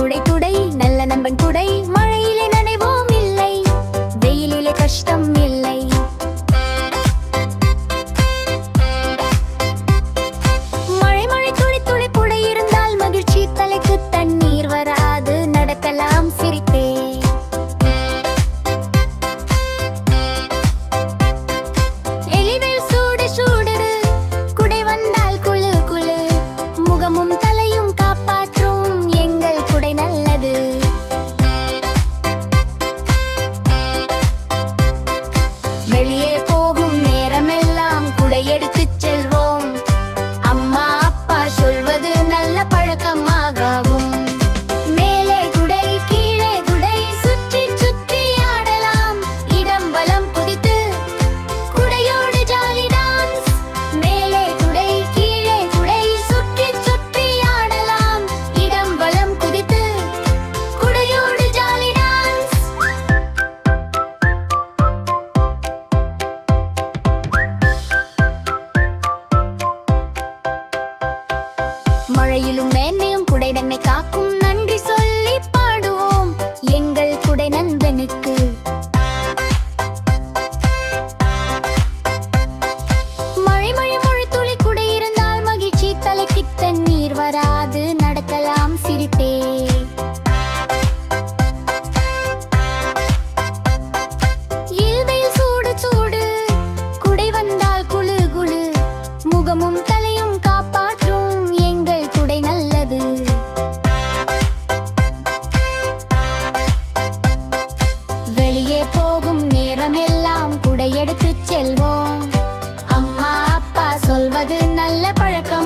குடை குடை நல்ல நண்பன் குடை, மழையிலே நனைவோம் இல்லை, வெயிலிலே கஷ்டம் இல்லை. மழை மழை துளி துளி குடை இருந்தால் மகிழ்ச்சி, தலைக்கு தண்ணீர் வராது, நடக்கலாம் சிரிப்பே. எலிவேல் சூடு சூடுது, குடை வந்தால் குளு குளு, முகமும் தலையும் காப்பாற்றும் எங்கள் குடை நல்லது. வெளியே போகும் நேரமெல்லாம் குடை எடுத்துச் செல்வோம், அம்மா அப்பா சொல்வது நல்ல பழக்கமாகும். மேலே குடை கீழே குடை, சுற்றி சுற்றி ஆடலாம், இடம் வலம் குதித்து குடையோடு ஜாலி டான்ஸ். மேலே குடை கீழே குடை, சுற்றி சுற்றி ஆடலாம், இடம் வலம் குதித்து குடையோடு ஜாலி டான்ஸ். மழையிலும் மேன்மையும் குடை நம்மை காக்கும், நன்றி சொல்லி பாடுவோம் எங்கள் குடை நண்பனுக்கு. மழை மழை மொழி துளி குடை இருந்தால் மகிழ்ச்சி, தலைக்கு தண்ணீர் வராது, நடக்கலாம் சிரிப்பே. இல்வையில் சூடு சூடு, குடை வந்தால் குளு குளு, முகமும் தலையும் காப்பாற்றும் எங்கள் குடை நல்லது. வெளியே போகும் நேரமெல்லாம் குடை எடுத்துச் செல்வோம், அம்மா அப்பா சொல்வது நல்ல பழக்கம்.